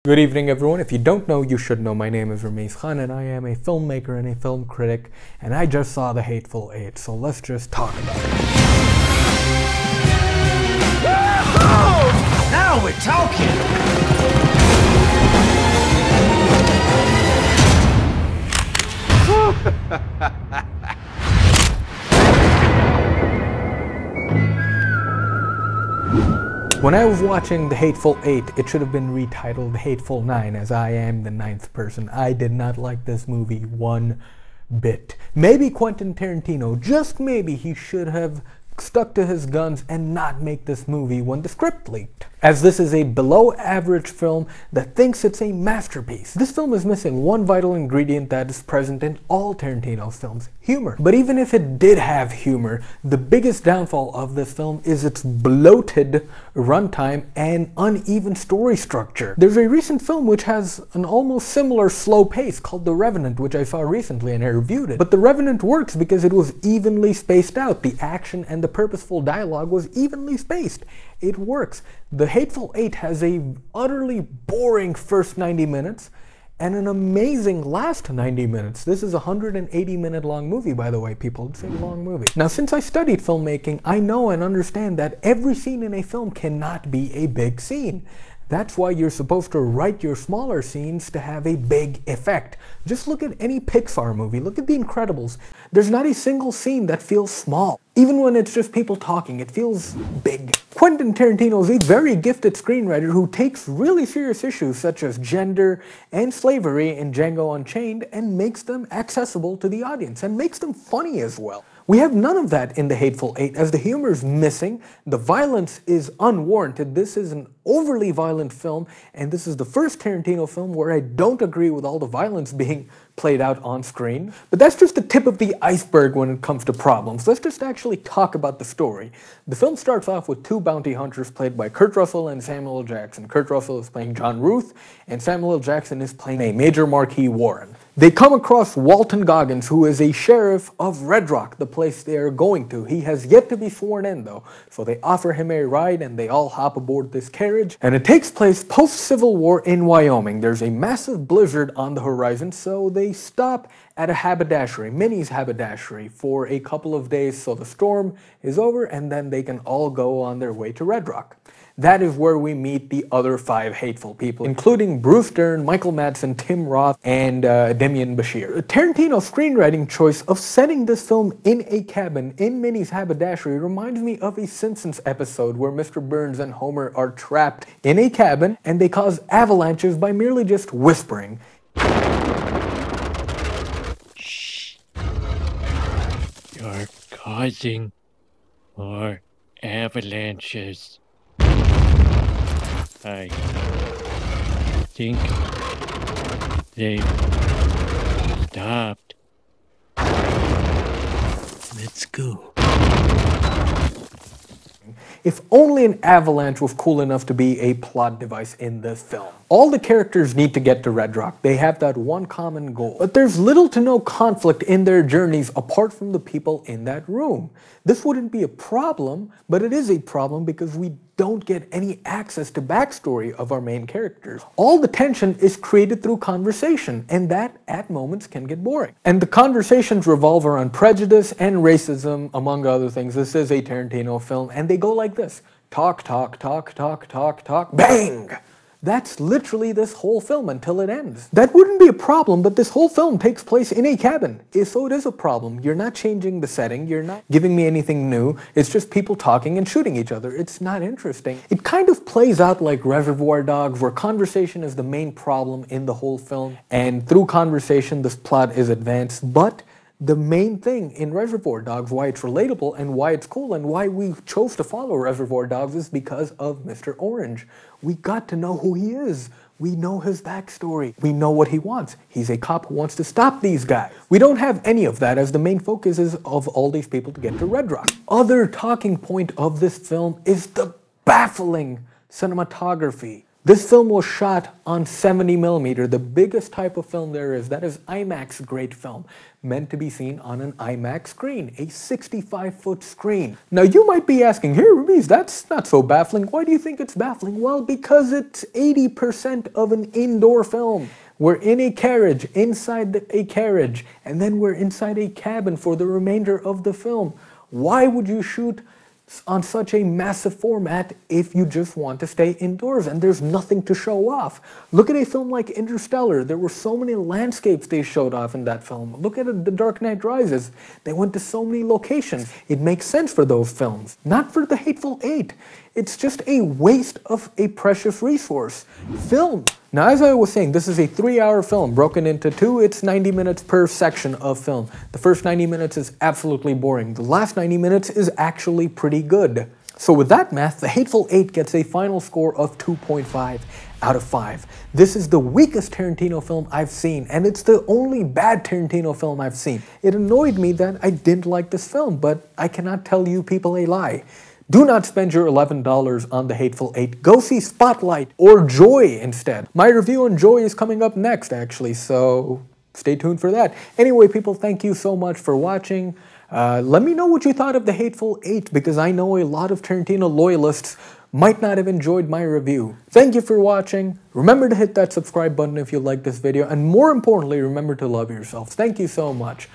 Good evening, everyone. If you don't know, you should know. My name is Rameez and I am a filmmaker and a film critic, and I just saw The Hateful Eight, so let's just talk about it. Oh! Now we're talking! When I was watching The Hateful Eight, it should have been retitled Hateful Nine, as I am the ninth person. I did not like this movie one bit. Maybe Quentin Tarantino, just maybe, he should have stuck to his guns and not make this movie when the script leaked, as this is a below average film that thinks it's a masterpiece. This film is missing one vital ingredient that is present in all Tarantino's films: humor. But even if it did have humor, the biggest downfall of this film is its bloated runtime and uneven story structure. There's a recent film which has an almost similar slow pace called The Revenant, which I saw recently and I reviewed it. But The Revenant works because it was evenly spaced out. The action and the purposeful dialogue was evenly spaced. It works. The Hateful Eight has a utterly boring first 90 minutes and an amazing last 90 minutes. This is a 180-minute long movie, by the way, people. It's a long movie. Now, since I studied filmmaking, I know and understand that every scene in a film cannot be a big scene. That's why you're supposed to write your smaller scenes to have a big effect. Just look at any Pixar movie. Look at The Incredibles. There's not a single scene that feels small. Even when it's just people talking, it feels big. Quentin Tarantino is a very gifted screenwriter who takes really serious issues such as gender and slavery in Django Unchained and makes them accessible to the audience and makes them funny as well. We have none of that in The Hateful Eight, as the humor is missing, the violence is unwarranted. This is an overly violent film, and this is the first Tarantino film where I don't agree with all the violence being played out on screen. But that's just the tip of the iceberg when it comes to problems. Let's just actually talk about the story. The film starts off with two bounty hunters played by Kurt Russell and Samuel L. Jackson. Kurt Russell is playing John Ruth, and Samuel L. Jackson is playing a Major Marquis Warren. They come across Walton Goggins, who is a sheriff of Red Rock, the place they are going to. He has yet to be sworn in, though, so they offer him a ride and they all hop aboard this carriage. And it takes place post-Civil War in Wyoming. There's a massive blizzard on the horizon, so they stop at a haberdashery, Minnie's haberdashery, for a couple of days so the storm is over and then they can all go on their way to Red Rock. That is where we meet the other five hateful people, including Bruce Dern, Michael Madsen, Tim Roth, and Demian Bashir. Tarantino's screenwriting choice of setting this film in a cabin in Minnie's haberdashery reminds me of a Simpsons episode where Mr. Burns and Homer are trapped in a cabin and they cause avalanches by merely just whispering. Shh. You're causing more avalanches. I think they've stopped. Let's go. If only an avalanche was cool enough to be a plot device in this film. All the characters need to get to Red Rock. They have that one common goal. But there's little to no conflict in their journeys apart from the people in that room. This wouldn't be a problem, but it is a problem because we don't get any access to backstory of our main characters. All the tension is created through conversation, and that at moments can get boring. And the conversations revolve around prejudice and racism, among other things. This is a Tarantino film, and they go like this: talk, talk, talk, talk, talk, talk, bang! That's literally this whole film until it ends. That wouldn't be a problem, but this whole film takes place in a cabin. So it is a problem. You're not changing the setting. You're not giving me anything new. It's just people talking and shooting each other. It's not interesting. It kind of plays out like Reservoir Dogs, where conversation is the main problem in the whole film. And through conversation, this plot is advanced. But the main thing in Reservoir Dogs, why it's relatable and why it's cool and why we chose to follow Reservoir Dogs, is because of Mr. Orange. We got to know who he is. We know his backstory. We know what he wants. He's a cop who wants to stop these guys. We don't have any of that, as the main focus is of all these people to get to Red Rock. Other talking point of this film is the baffling cinematography. This film was shot on 70mm, the biggest type of film there is. That is IMAX grade film, meant to be seen on an IMAX screen, a 65-foot screen. Now you might be asking, here Rameez, that's not so baffling. Why do you think it's baffling? Well, because it's 80% of an indoor film. We're in a carriage, inside a carriage, and then we're inside a cabin for the remainder of the film. Why would you shoot on such a massive format if you just want to stay indoors and there's nothing to show off? Look at a film like Interstellar. There were so many landscapes they showed off in that film. Look at The Dark Knight Rises. They went to so many locations. It makes sense for those films, not for The Hateful Eight. It's just a waste of a precious resource. Film. Now, as I was saying, this is a 3-hour film broken into two. It's 90 minutes per section of film. The first 90 minutes is absolutely boring. The last 90 minutes is actually pretty good. So with that math, The Hateful Eight gets a final score of 2.5 out of 5. This is the weakest Tarantino film I've seen, and it's the only bad Tarantino film I've seen. It annoyed me that I didn't like this film, but I cannot tell you people a lie. Do not spend your $11 on The Hateful Eight. Go see Spotlight or Joy instead. My review on Joy is coming up next, actually, so stay tuned for that. Anyway, people, thank you so much for watching. Let me know what you thought of The Hateful Eight, because I know a lot of Tarantino loyalists might not have enjoyed my review. Thank you for watching. Remember to hit that subscribe button if you like this video, and more importantly, remember to love yourselves. Thank you so much.